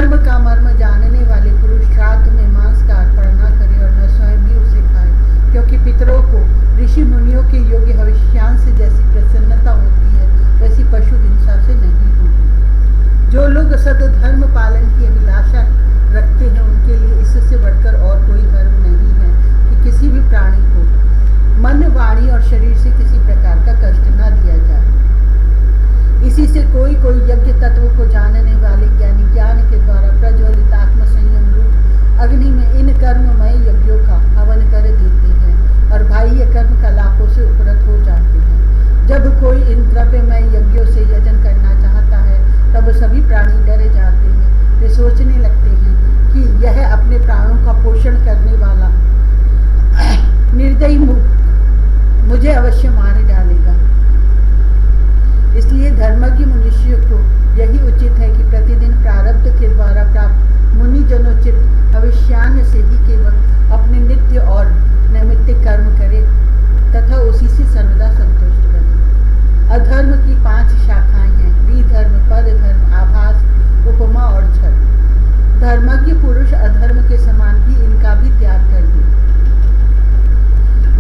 धर्म का मर्म जानने वाले पुरुष श्राद्ध में मांस का अर्पण न करे और न स्वयं भी उसे खाए, क्योंकि पितरों को ऋषि मुनियों के योग्य हविष्यांश से जैसी प्रसन्नता होती है वैसी पशु हिंसा से नहीं होती। जो लोग सद धर्म पालन की अभिलाषा रखते हैं उनके लिए इससे बढ़कर और कोई धर्म नहीं है कि किसी भी प्राणी को मन, वाणी और शरीर से किसी प्रकार का कष्ट न दिया जाए। इसी से कोई यज्ञ तत्व को जानने वाले ज्ञानी ज्ञान के द्वारा प्रज्वलित आत्म संयम रूप अग्नि में इन कर्ममय यज्ञों का हवन कर देते हैं और बाह्य कर्म कलापों से उपरत हो जाते हैं। जब कोई इन द्रव्यमय यज्ञों से यजन करना चाहता है तब सभी प्राणी डरे जाते हैं। वे सोचने लगते हैं कि यह अपने प्राणों का पोषण करने वाला निर्दयी मुझे अवश्य मार डालेगा। इसलिए धर्मज्ञ मनुष्य को यही उचित है कि प्रतिदिन प्रारब्ध के द्वारा प्राप्त मुनिजनोचित भविष्यान से ही केवल अपने नित्य और नैमित्तिक कर्म करे तथा उसी से सर्वदा संतुष्ट रहे। अधर्म की 5 शाखाएं हैं: विधर्म, परधर्म, आभास, उपमा और छल। धर्मज्ञ पुरुष अधर्म के समान भी इनका भी त्याग कर दे।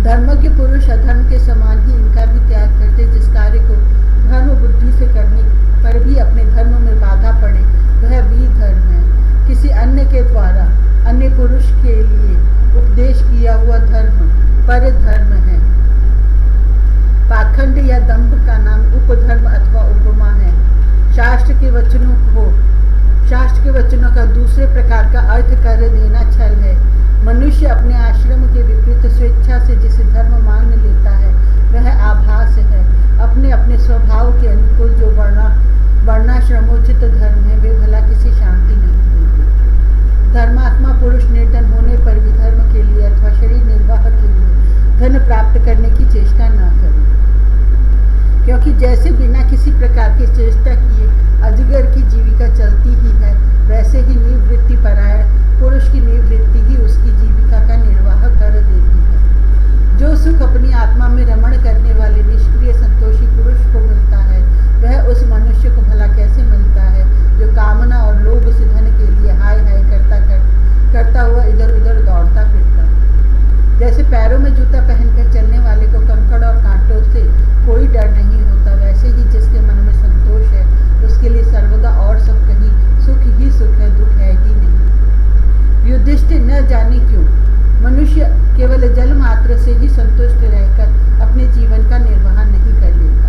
धर्मज्ञ पुरुष अधर्म के समान ही इनका भी त्याग कर दे। जिस कार्य को धर्म बुद्धि से करने पर भी अपने धर्म में बाधा पड़े वह विधर्म है। किसी अन्य के द्वारा अन्य पुरुष के लिए उपदेश किया हुआ धर्म परधर्म है। पाखंड या दंभ का नाम उपधर्म अथवा उपमा है। शास्त्र के वचनों का दूसरे प्रकार का अर्थ कर देना छल है। मनुष्य अपने आश्रम के विपरीत स्वेच्छा से जिसे धर्म मान लेता है वह आभास है। अपने अपने स्वभाव के अनुकूल जो वर्णाश्रमोचित धर्म है वे भला किसी शांति नहीं देते। धर्मात्मा पुरुष निर्धन होने पर भी धर्म के लिए अथवा शरीर निर्वाह के लिए धन प्राप्त करने की चेष्टा न करे, क्योंकि जैसे बिना किसी प्रकार की चेष्टा किए अजगर की जीविका चलती ही है, वैसे ही निवृत्ति परायण पुरुष की निवृत्ति ही उसकी जीविका का निर्वाह कर देती है। जो सुख अपनी आत्मा में रमण करने वाले निष्क्रिय संतोषी पुरुष को मिलता है वह उस मनुष्य को भला कैसे मिलता है जो कामना और लोभ से धन के लिए हाय हाय करता हुआ इधर उधर दौड़ता फिरता। जैसे पैरों में जूता पहनकर चलने वाले को कंकड़ और कांटों से कोई डर नहीं होता, वैसे ही जिसके मन में संतोष है उसके लिए सर्वदा और सब कहीं सुख ही सुख है, दुख है ही नहीं। युधिष्ठिर न जाने क्यों मनुष्य केवल जल मात्र से ही संतुष्ट रहकर अपने जीवन का निर्वाह नहीं कर लेता,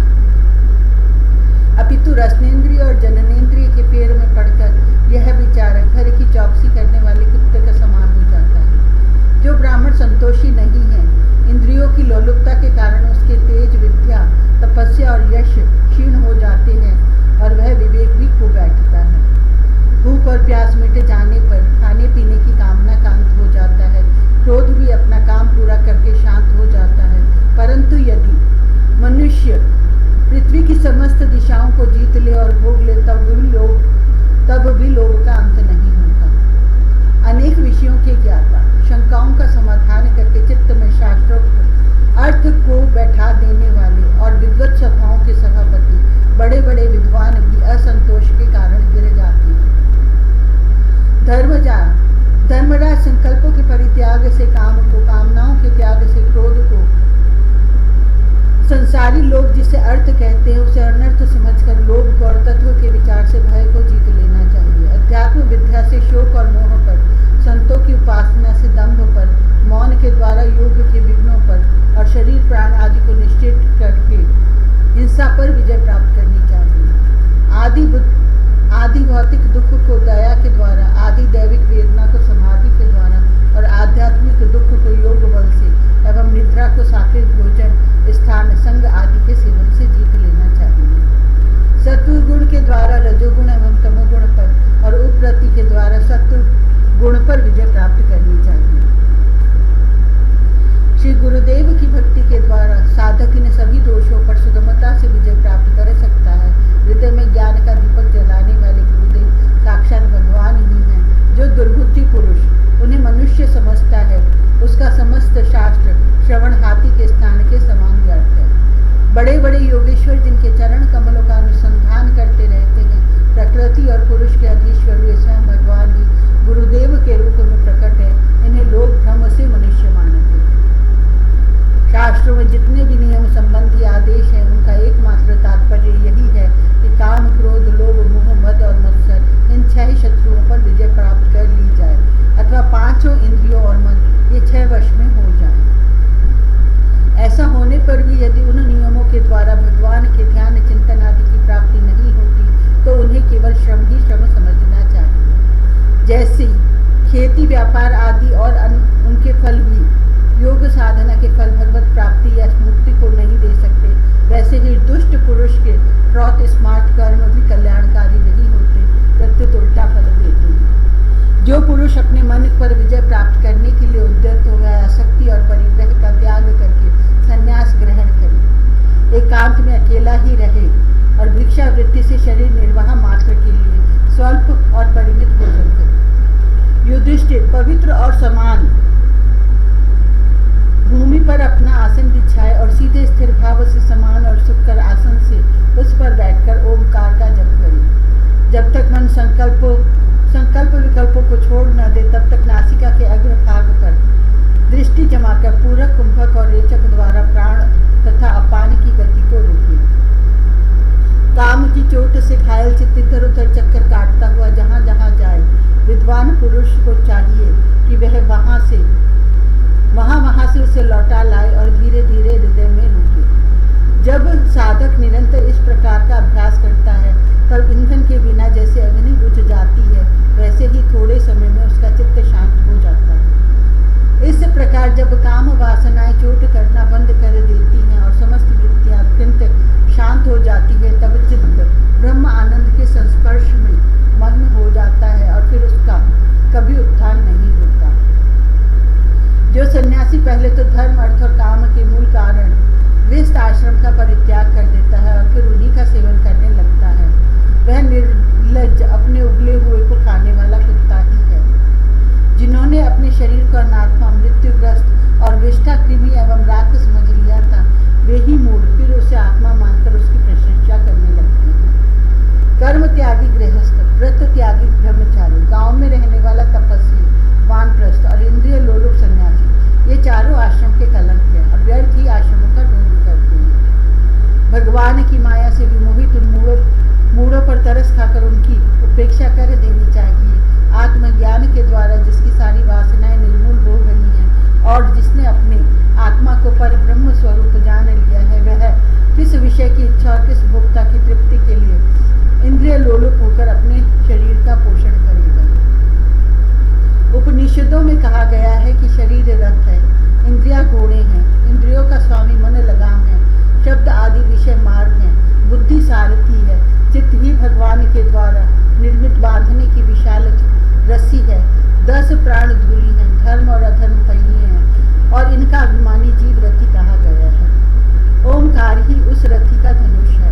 अपितु रसनेन्द्रिय और जननेन्द्रिय के पैर में पड़कर यह बेचारा घर की चौकसी करने वाले कुत्ते का समान हो जाता है। जो ब्राह्मण संतोषी नहीं है, इंद्रियों की लोलुपता के कारण उसके तेज, विद्या, तपस्या और यश क्षीण हो जाते हैं और वह विवेक भी खो बैठता है। भूख और प्यास मिट जाने पर खाने पीने की कामना शांत हो जाता है, क्रोध भी अपना काम पूरा करके शांत हो जाता है। परंतु यदि मनुष्य पृथ्वी की समस्त दिशाओं को जीत ले और भोग ले तब भी लोभ का अंत नहीं होता। अनेक विषयों के ज्ञाता, शंकाओं का समाधान करके चित्त में शास्त्रोक्त अर्थ को बैठा देने वाले और विद्वत सभाओं के सभापति बड़े बड़े विद्वान भी असंतोष के कारण गिर जाते हैं। धर्मराज संकल्पों के परित्याग से काम को, कामनाओं के त्याग से क्रोध को, संसारी लोग जिसे अर्थ कहते हैं उसे अनर्थ समझकर लोभ को और तत्व के विचार से भय को जीत लेना चाहिए। अध्यात्म विद्या से शोक और मोह पर, संतों की उपासना से दंभ पर, मौन के द्वारा योग के विघ्नों पर और शरीर प्राण आदि को निश्चित करके हिंसा पर विजय प्राप्त करनी चाहिए। आदि भौतिक दुख को दया के द्वारा, आदि दैविक वेदना को समाधि के द्वारा और आध्यात्मिक दुख को योग बल से एवं निद्रा को सात्विक भोजन, स्थान, संग आदि के सेवन से जीत लेना चाहिए। सत्वगुण के द्वारा रजोगुण एवं तमोगुण पर और उपरति के द्वारा सत्व गुण पर विजय प्राप्त करनी चाहिए। श्री गुरुदेव की भक्ति के द्वारा साधक इन सभी दोषों पर सुगमता से विजय प्राप्त कर सकता है। हृदय में ज्ञान का दीपक जलाने वाले गुरुदेव साक्षात भगवान ही हैं। जो दुर्बुद्धि पुरुष उन्हें मनुष्य समझता है उसका समस्त शास्त्र श्रवण हाथी के स्थान के समान व्यर्थ है। बड़े बड़े योगेश्वर जिनके चरण कमलों का अनुसंधान करते रहते हैं, प्रकृति और पुरुष के अधीश्वर हुए स्वयं भगवान जैसे खेती, व्यापार आदि और उनके फल भी योग साधना के फल भगवत प्राप्ति या मुक्ति को नहीं दे सकते, वैसे ही दुष्ट पुरुष के प्रौत स्मार्ट कर्म भी कल्याणकारी नहीं होते, प्रत्युत उल्टा फल देते हैं। जो पुरुष अपने मन पर विजय प्राप्त करने के लिए उद्यत हो, वह आसक्ति और परिग्रह का त्याग करके संन्यास ग्रहण करे, एकांत में अकेला ही रहे और भिक्षावृत्ति से शरीर निर्वाह मात्र के लिए स्वल्प और परिमित भोजन करे। युधिष्ठिर पवित्र और समान भूमि पर अपना आसन बिछाए और सीधे स्थिर भाव से समान और सुखकर आसन से उस पर बैठकर ओमकार का जप करे। जब तक मन संकल्प विकल्पों को छोड़ न दे, तब तक नासिका के अग्रभाग पर दृष्टि जमाकर पूरक, कुंभक और रेचक द्वारा प्राण तथा अपान की गति को रोके। काम की चोट से घायल चित्त इधर उधर चक्कर काटता हुआ जहाँ जहाँ जाए, विद्वान पुरुष को चाहिए कि वह वहाँ से उसे लौटा लाए और धीरे धीरे हृदय में रुके। जब साधक निरंतर इस प्रकार का अभ्यास करता है, तब ईंधन के बिना जैसे अग्नि बुझ जाती है, वैसे ही थोड़े समय में उसका चित्त शांत हो जाता है। इस प्रकार जब काम वासनाएं चोट करना बंद कर देती हैं और समस्त वृत्तियां अत्यंत शांत हो जाती है, तब चित्त ब्रह्म आनंद के संस्पर्श में मग्न हो जाता है और फिर उसका कभी उत्थान नहीं होता। जो सन्यासी पहले तो धर्म, अर्थ और काम के मूल कारण व्यस्त आश्रम का परित्याग कर देता है और फिर उन्हीं का सेवन करने लगता है, वह निर्लज्ज, अपने उगले हुए को खाने वाला कुत्ता ही है। जिन्होंने अपने शरीर को अनात्मा, मृत्युग्रस्त और विष्ठा, कृमि एवं राख समझ लिया था, वे ही मूढ़ फिर उसे आत्मा मानकर उसकी प्रशंसा करने लगते हैं। कर्म त्यागी गृहस्थ, व्रत त्यागी ब्रह्मचारी, गांव में रहने वाला तपस्वी, वानप्रस्थ और इंद्रिय लोलुप सन्यासी, ये चारों आश्रम के कलंक हैं और व्यर्थ ही आश्रमों का ढोंग करते हैं। भगवान की माया से विमोहित मूढ़ों पर तरस खाकर उनकी उपेक्षा कर देनी चाहिए। आत्मज्ञान के द्वारा जिसकी सारी वासनाएं निर्मूल हो गई हैं और जिसने अपने आत्मा को पर ब्रह्म स्वरूप जान लिया है, वह किस विषय की इच्छा और किस भोक्ता की तृप्ति के लिए इंद्रिय लोलुप होकर अपने शरीर का पोषण करेगा। उपनिषदों में कहा गया है कि शरीर रथ है, इंद्रियां घोड़े हैं, इंद्रियों का स्वामी मन लगाम है, शब्द आदि विषय मार्ग है, बुद्धि सारथी है, चित्त ही भगवान के द्वारा निर्मित बांधने की विशाल रस्सी है, 10 प्राण धुरी हैं, धर्म और अधर्म पहिए हैं और इनका अभिमानी जीव रथी कहा गया है। ओमकार ही उस रथी का धनुष है।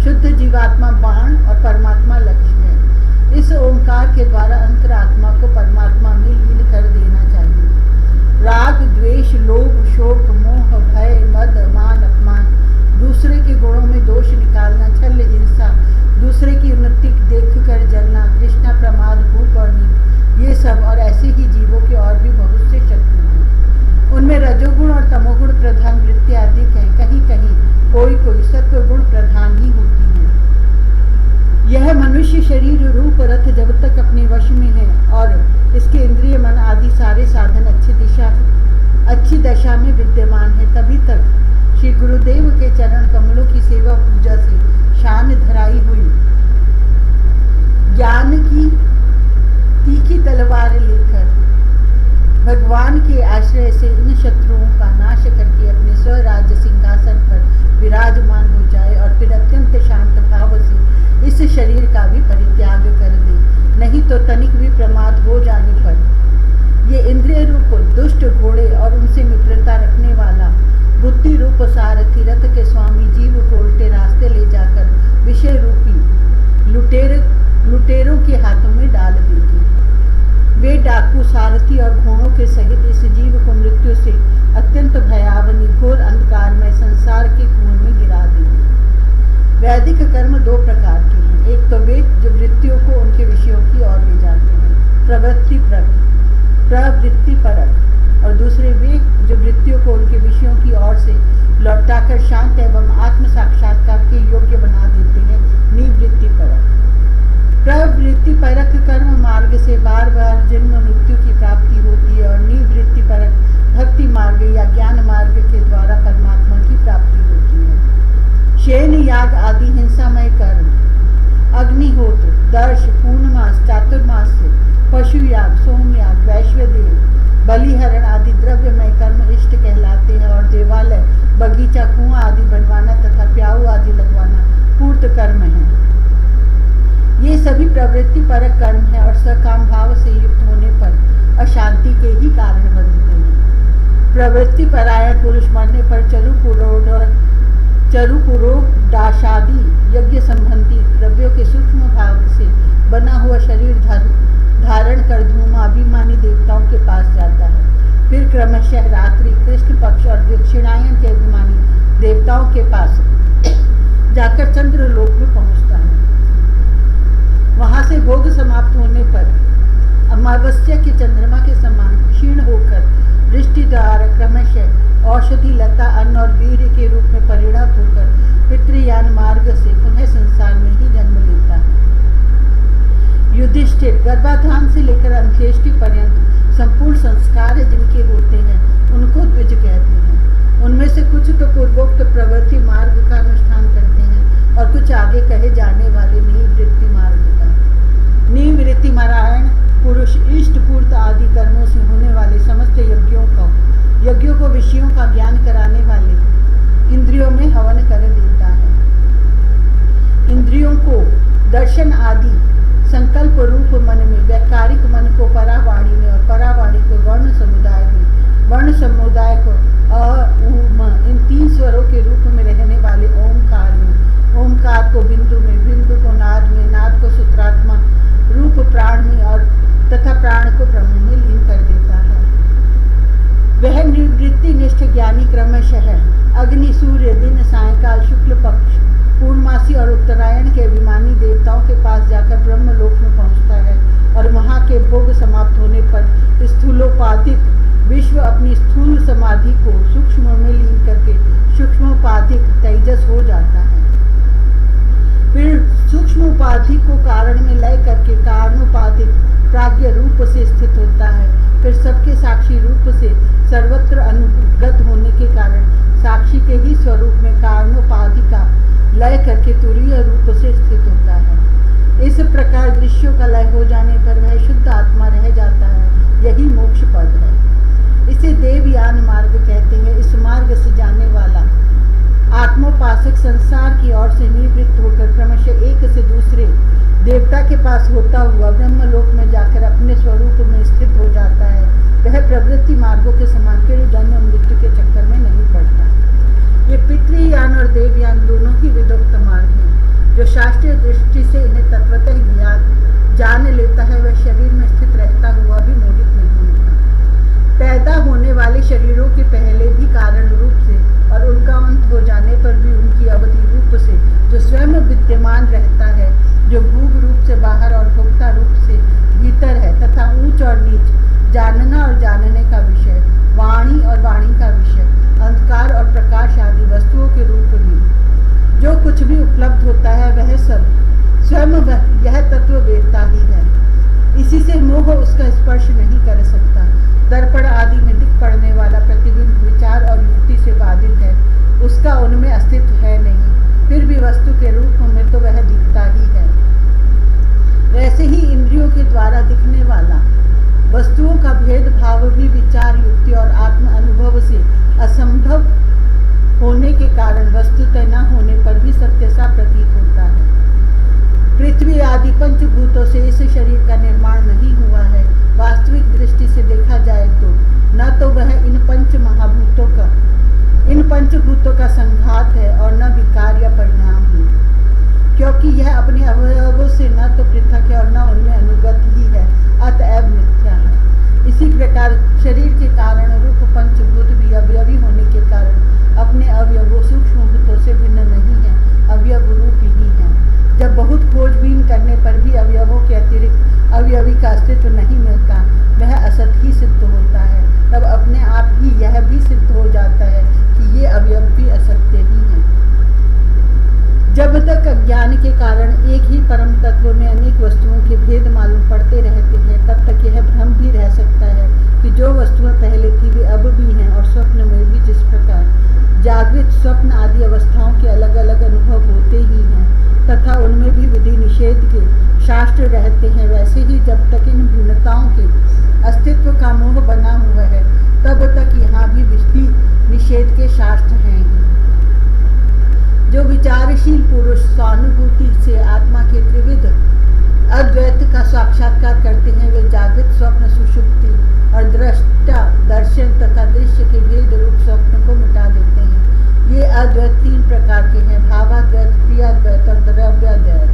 शुद्ध जीवात्मा बाण और परमात्मा लक्ष्य है। इस ओमकार के द्वारा अंतरात्मा को परमात्मा में लीन कर देना चाहिए। राग, द्वेष, लोभ, शोक, मोह, भय, मद, मान, अपमान, दूसरे के गुणों में दोष निकालना, छल, हिंसा, दूसरे की उन्नति देखकर जलना, तृष्णा, प्रमाद, भूख और नींद, ये सब और ऐसे ही जीवों के और भी बहुत से शत्रु हैं। उनमें रजोगुण और तमोगुण प्रधान वृत्तियां अधिक हैं, कहीं कहीं कोई सत्वगुण प्रधान ही होती है। यह मनुष्य शरीर रूप रथ जब तक अपने वश में है और इसके इंद्रिय, मन आदि सारे साधन अच्छी दशा में विद्यमान है, तभी तक श्री गुरुदेव के चरण कमलों की सेवा पूजा से शान धराई हुई ज्ञान की तीखी तलवार लेकर भगवान के आश्रय से इन शत्रुओं का नाश करके अपने स्वराज्य सिंहासन पर विराजमान हो जाए और फिर अत्यंत शांत भाव से इस शरीर का भी परित्याग कर दे। नहीं तो तनिक भी प्रमाद हो जाने पर ये इंद्रिय रूप दुष्ट घोड़े और उनसे मित्रता रखने वाला बुद्धि रूप सारथी रथ के स्वामी जीव को उल्टे रास्ते ले जाकर विषय रूपी लुटेरों के हाथों में डाल देंगे। वे डाकू सारथी और घोड़ों के सहित इस जीव को मृत्यु से अत्यंत भयावनी घोर अंधकार में संसार के कुएं में गिरा देंगे। वैदिक कर्म 2 प्रकार के हैं। एक तो वे जो वृत्तियों को उनके विषयों की ओर ले जाते हैं, प्रवृत्ति परक, और दूसरे वे जो वृत्तियों को उनके विषयों की ओर से लौटाकर शांत एवं आत्म साक्षात्कार के योग्य बना देते हैं, निवृत्ति परक। प्रवृत्ति परक कर्म मार्ग से बार बार जन्म मृत्यु की प्राप्ति होती है और निवृत्ति परक भक्ति मार्ग या ज्ञान मार्ग के द्वारा परमात्मा की प्राप्ति होती है। शेन याग आदि हिंसामय कर्म, अग्निहोत्र, दर्श, पूर्णमास, चातुर्मास से पशुयाग, सोमयाग, वैश्वदेव, बलिहरण आदि द्रव्यमय कर्म इष्ट कहलाते हैं और देवालय, बगीचा, कुआं आदि बनवाना तथा प्याऊ आदि लगवाना पूर्त कर्म है। ये सभी प्रवृत्ति परक कर्म है और सकाम भाव से युक्त होने पर अशांति के ही कारण बनते हैं। प्रवृत्ति परायण पुरुष मरने पर चरुपुरोडाशादि यज्ञ संबंधी द्रव्यों के सूक्ष्म भाव से बना हुआ शरीर धारण कर धूमाभिमानी देवताओं के पास जाता है। फिर क्रमशः रात्रि, कृष्ण पक्ष और दक्षिणायन के अभिमानी देवताओं के पास जाकर चंद्रलोक में पहुंचता है। वहां से भोग समाप्त होने पर अमावस्या के चंद्रमा के समान क्षीण होकर दृष्टि द्वारा क्रमशः औषधि, लता, अन्न और वीर्य के रूप में परिणत होकर पितृयान मार्ग से पुनः संसार में ही जन्म लेता है। युधिष्ठिर, गर्भाधान से लेकर अंत्येष्टि पर्यंत संपूर्ण संस्कार जिनके होते हैं उनको द्विज कहते हैं। उनमें से कुछ तो पूर्वोक्त प्रवृत्ति मार्ग का अनुष्ठान करते हैं और कुछ आगे कहे जाने वाले निवृत्ति मार्ग का। निवृत्ति नारायण पुरुष इष्ट पूर्त आदि कर्मों से होने वाले समस्त यज्ञों को विषयों का ज्ञान कराने वाले इंद्रियों में हवन कर देता है। इंद्रियों को दर्शन आदि संकल्प रूप मन में, वैकारिक मन को परावाणी में और परावाणी को वर्ण समुदाय में, वर्ण समुदाय को अ, उ, म इन 3 स्वरों के रूप में रहने वाले ओमकार में, ओमकार को बिंदु में, बिंदु को नाद में, नाद को सूत्रात्मा रूप प्राण में और तथा प्राण को ब्रह्म में लीन कर देता है। वह निवृत्ति निष्ठ ज्ञानी क्रमशः अग्नि, सूर्य, दिन, सायंकाल, शुक्ल पक्ष, पूर्णमासी और उत्तरायण के अभिमानी देवताओं के पास जाकर ब्रह्मलोक में पहुंचता है और वहां के भोग समाप्त होने पर स्थूलोपाधिक विश्व अपनी स्थूल समाधि को सूक्ष्म में लीन करके सूक्ष्मोपाधिक तेजस हो जाता है। फिर सूक्ष्म उपाधि को कारण में लय करके कारणोपाधिक प्राज्ञ रूप से स्थित होता है। फिर सबके साक्षी रूप से सर्वत्र अनुगत होने के कारण साक्षी के ही स्वरूप में कारणोपाधि का लय करके तुरीय रूप से स्थित होता है। इस प्रकार दृश्यों का लय हो जाने पर वह शुद्ध आत्मा रह जाता है। यही मोक्ष पद है। इसे देवयान मार्ग कहते हैं। इस मार्ग से जाने वाला आत्मोपासक संसार की ओर से निवृत्त होकर क्रमशः एक से दूसरे देवता के पास होता हुआ ब्रह्मलोक में जाकर अपने स्वरूप में स्थित हो जाता है। वह प्रवृत्ति मार्गों के समान फिर जन्म मृत्यु के चक्कर में नहीं पड़ता। ये पितृयान और देवयान दोनों ही विदोक्त मार्ग हैं। जो शास्त्रीय दृष्टि से इन्हें तत्वतः जान लेता है वह शरीर में स्थित रहता हुआ भी मोहित नहीं होता। पैदा होने वाले शरीरों के पहले भी कारण रूप से और उनका अंत हो जाने पर भी उनकी अवधि रूप से जो स्वयं विद्यमान रहता है, जो भूग रूप से बाहर और भोक्ता रूप से भीतर है तथा ऊंच और नीच, जानना और जानने का विषय, वाणी और वाणी का विषय, अंधकार और प्रकाश आदि वस्तुओं के रूप में जो कुछ भी उपलब्ध होता है वह सब स्वयं यह तत्व वेदता ही है। इसी से मोह उसका स्पर्श नहीं कर सकता। दर्पण आदि में दिख पड़ने वाला प्रतिबिंब विचार और युक्ति से बाधित है, उसका उनमें अस्तित्व है नहीं, फिर भी वस्तु के रूप में तो वह दिखता ही है। वैसे ही इंद्रियों के द्वारा दिखने वाला वस्तुओं का भेदभाव भी विचार, युक्ति और आत्म अनुभव से असंभव होने के कारण वस्तुतः न होने पर भी सत्य सा प्रतीत होता है। पृथ्वी आदि पंचभूतों से इस शरीर का निर्माण नहीं हुआ है। वास्तविक दृष्टि से देखा जाए तो न तो वह इन पंचभूतों का संघात है और न विकार या परिणाम ही, क्योंकि यह अपने अवयवों से न तो पृथक है और न उनमें अनुगत ही है, अतएव मिथ्या है। इसी प्रकार शरीर के कारण रूप पंचभूत भी अवयवी होने के कारण अपने अवयवों सूक्ष्म भूतों से भिन्न नहीं है, अवयव रूप ही है। जब बहुत खोजबीन करने पर भी अवयवों के अतिरिक्त अवयवी का अस्तित्व नहीं मिलता, वह असत ही सिद्ध होता है, तब अपने आप ही यह भी सिद्ध हो जाता है कि ये अवयव भी असत्य ही हैं। जब तक अज्ञान के कारण एक ही परम तत्व में अनेक वस्तुओं के भेद मालूम पड़ते रहते हैं, तब तक यह भ्रम भी रह सकता है कि जो वस्तुएं पहले थी वे अब भी हैं। और स्वप्न में भी जिस प्रकार जागृत, स्वप्न आदि अवस्थाओं के अलग अलग अनुभव होते ही हैं तथा उनमें भी विधि निषेध के शास्त्र रहते हैं, वैसे ही जब तक इन भिन्नताओं के अस्तित्व का मोह बना हुआ है तब तक यहाँ भी विधि निषेध के शास्त्र हैं ही। जो विचारशील पुरुष स्वानुभूति से आत्मा के त्रिविध अद्वैत का साक्षात्कार करते हैं, वे जागृत, स्वप्न, सुषुप्ति और दृष्टा, दर्शन तथा दृश्य के भेद रूप स्वप्न को मिटा देते हैं। ये अद्वैत 3 प्रकार के हैं, भावाद्वैत, क्रियाद्वैत और द्रव्याद्वैत।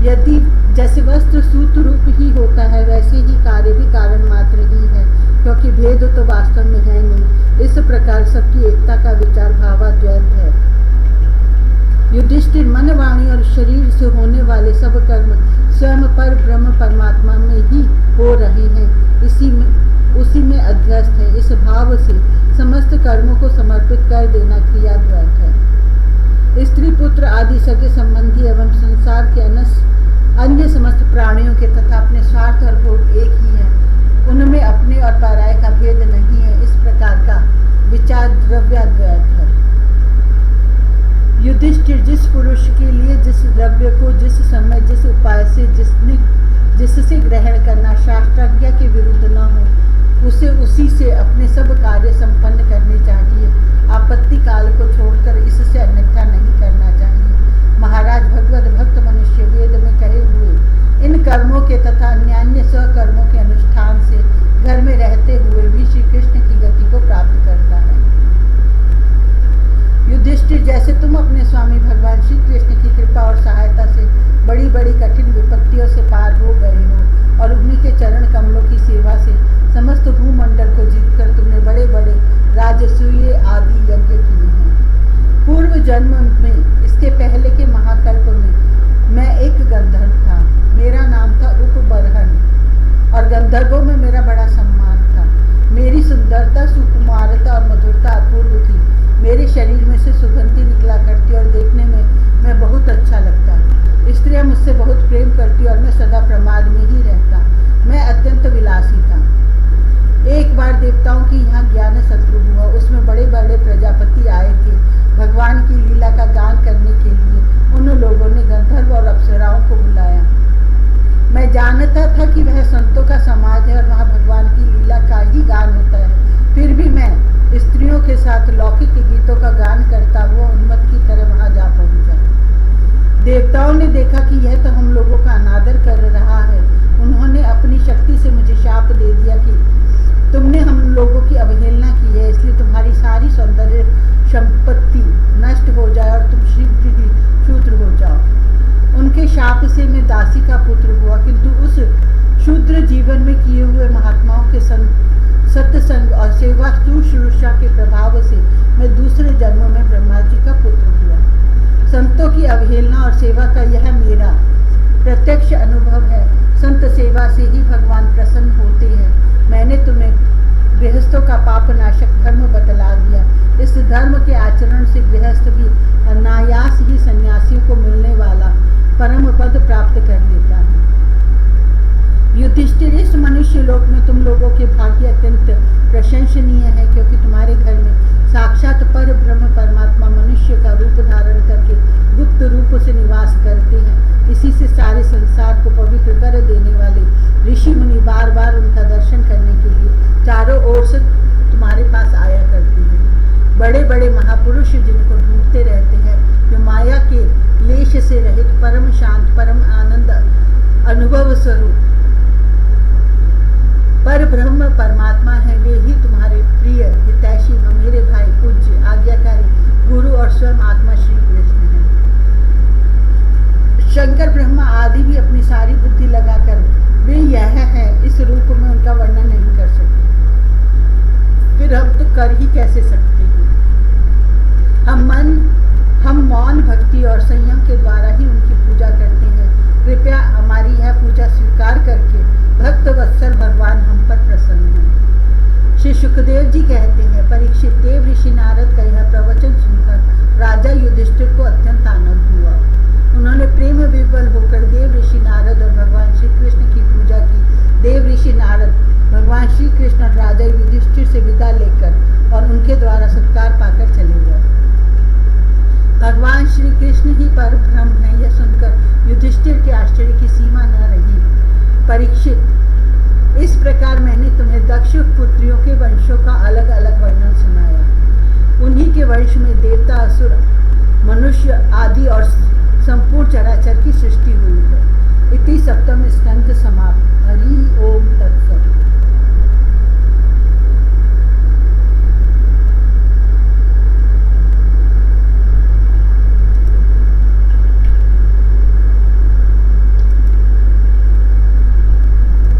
यदि जैसे वस्त्र सूत्र रूप ही होता है, वैसे ही कार्य भी कारण मात्र ही है, क्योंकि भेद तो वास्तव में है नहीं। इस प्रकार सबकी एकता का विचार भावाद्वैत है। युधिष्ठिर, मन, वाणी और शरीर से होने वाले सब कर्म स्वयं पर ब्रह्म परमात्मा में ही हो रहे हैं, उसी में अध्यस्त है। इस भाव से समस्त कर्मों को समर्पित कर देना क्रियाद्वैत है। स्त्री, पुत्र आदि सगे संबंधी एवं संसार के अन्य समस्त प्राणियों के तथा अपने स्वार्थ और भोग एक ही है, उनमें अपने और पराये का भेद नहीं है। इस प्रकार का विचार द्रव्याद्वैत है। युधिष्ठिर, जिस पुरुष के लिए जिस द्रव्य को जिस समय जिस उपाय से जिससे ग्रहण करना शास्त्राज्ञा के विरुद्ध न हो, उसे उसी से अपने सब कार्य संपन्न करने चाहिए। आपत्ति काल को छोड़कर इससे अन्यथा नहीं करना चाहिए। महाराज, भगवत भक्त मनुष्य वेद में कहे हुए इन कर्मों के तथा अन्य स्वकर्मों के अनुष्ठान से घर में रहते हुए भी श्री कृष्ण की गति को प्राप्त करता है। युधिष्ठिर, जैसे तुम अपने स्वामी भगवान श्री कृष्ण की कृपा और सहायता से बड़ी बड़ी कठिन विपत्तियों से पार हो गए हो और उन्हीं के चरण कमलों की सेवा से समस्त भूमंडल को जीतकर तुमने बड़े बड़े राजसूय आदि यज्ञ किए हैं। पूर्व जन्म में, इसके पहले के महाकल्प में, मैं एक गंधर्व था। मेरा नाम था उपबरहन और गंधर्वों में मेरा बड़ा सम्मान था। मेरी सुंदरता, सुकुमारता और मधुरता अपूर्व थी। मेरे शरीर में से सुगंधी निकला करती और देखने में मैं बहुत अच्छा लगता। स्त्रियां मुझसे बहुत प्रेम करती और मैं सदा प्रमाद में ही रहता। मैं अत्यंत विलासी था। एक बार देवताओं की यहाँ ज्ञान सत्र हुआ। उसमें बड़े बड़े प्रजापति आए थे। भगवान की लीला का गान करने के लिए उन लोगों ने गंधर्व और अप्सराओं को बुलाया। मैं जानता था कि वह संतों का समाज है और वहाँ भगवान की लीला का ही गान होता है। फिर भी मैं स्त्रियों के साथ लौकिक गीतों का गान करता हुआ उन्मत्त की तरह वहां जा पहुंचा। देवताओं ने देखा कि यह तो हम लोगों का अनादर कर रहा है। उन्होंने अपनी शक्ति से मुझे शाप दे दिया कि तुमने हम लोगों की अवहेलना की है, इसलिए तुम्हारी सारी सौंदर्य संपत्ति नष्ट हो जाए और तुम शीघ्र ही शूद्र हो जाओ। उनके शाप से मैं दासी का पुत्र हुआ, किंतु उस शूद्र जीवन में किए हुए महात्माओं के सत्संग और सेवा शुश्रूषा के प्रभाव से मैं दूसरे जन्म में ब्रह्मा जी का पुत्र हुआ। संतों की अवहेलना और सेवा का यह मेरा प्रत्यक्ष अनुभव है। संत सेवा से ही भगवान प्रसन्न होते हैं। मैंने तुम्हें गृहस्थों का पापनाशक धर्म बतला दिया। इस धर्म के आचरण से गृहस्थ भी अनायास ही सन्यासियों को मिलने वाला परम पद प्राप्त कर लेता है। युधिष्ठिर, इस मनुष्य लोक में तुम लोगों के भाग्य अत्यंत प्रशंसनीय है, क्योंकि तुम्हारे घर में साक्षात पर ब्रह्म परमात्मा मनुष्य का रूप धारण करके गुप्त रूप से निवास करते हैं। इसी से सारे संसार को पवित्र कर देने वाले ऋषि मुनि बार बार उनका दर्शन करने के लिए चारों ओर से तुम्हारे पास आया करते हैं। बड़े बड़े महापुरुष जिनको ढूंढते रहते हैं, जो माया के लेश से रहित परम शांत, परम आनंद अनुभव स्वरूप पर ब्रह्म परमात्मा है, वे ही तुम्हारे प्रिय हितैषी मेरे भाई, पूज्य, आज्ञाकारी गुरु और स्वयं आत्मा श्री कृष्ण है। शंकर, ब्रह्मा आदि भी अपनी सारी बुद्धि लगाकर वे यह है इस रूप में उनका वर्णन नहीं कर सकते। फिर हम तो कर ही कैसे सकते हैं। हम मौन, भक्ति और संयम के द्वारा ही उनकी पूजा करते हैं। कृपया हमारी यह पूजा स्वीकार करके भक्त वत्सल भगवान हम पर प्रसन्न हैं। श्री सुखदेव जी कहते हैं, परीक्षित, देव ऋषि नारद का यह प्रवचन सुनकर राजा युधिष्ठिर को अत्यंत आनंद हुआ। उन्होंने प्रेम विवल होकर देव ऋषि नारद और भगवान श्री कृष्ण की पूजा की। देव ऋषि नारद भगवान श्री कृष्ण और राजा युधिष्ठिर से विदा लेकर और उनके द्वारा सत्कार पाकर चले गए। भगवान श्री कृष्ण कृष्ण ही पर ब्रह्म है, यह सुनकर युधिष्ठिर के आश्चर्य की सीमा न रही। परीक्षित, इस प्रकार मैंने तुम्हें दक्ष पुत्रियों के वंशों का अलग अलग वर्णन सुनाया। उन्हीं के वंश में देवता, असुर, मनुष्य आदि और संपूर्ण चराचर की सृष्टि हुई है। इति सप्तम स्कंध समाप्त।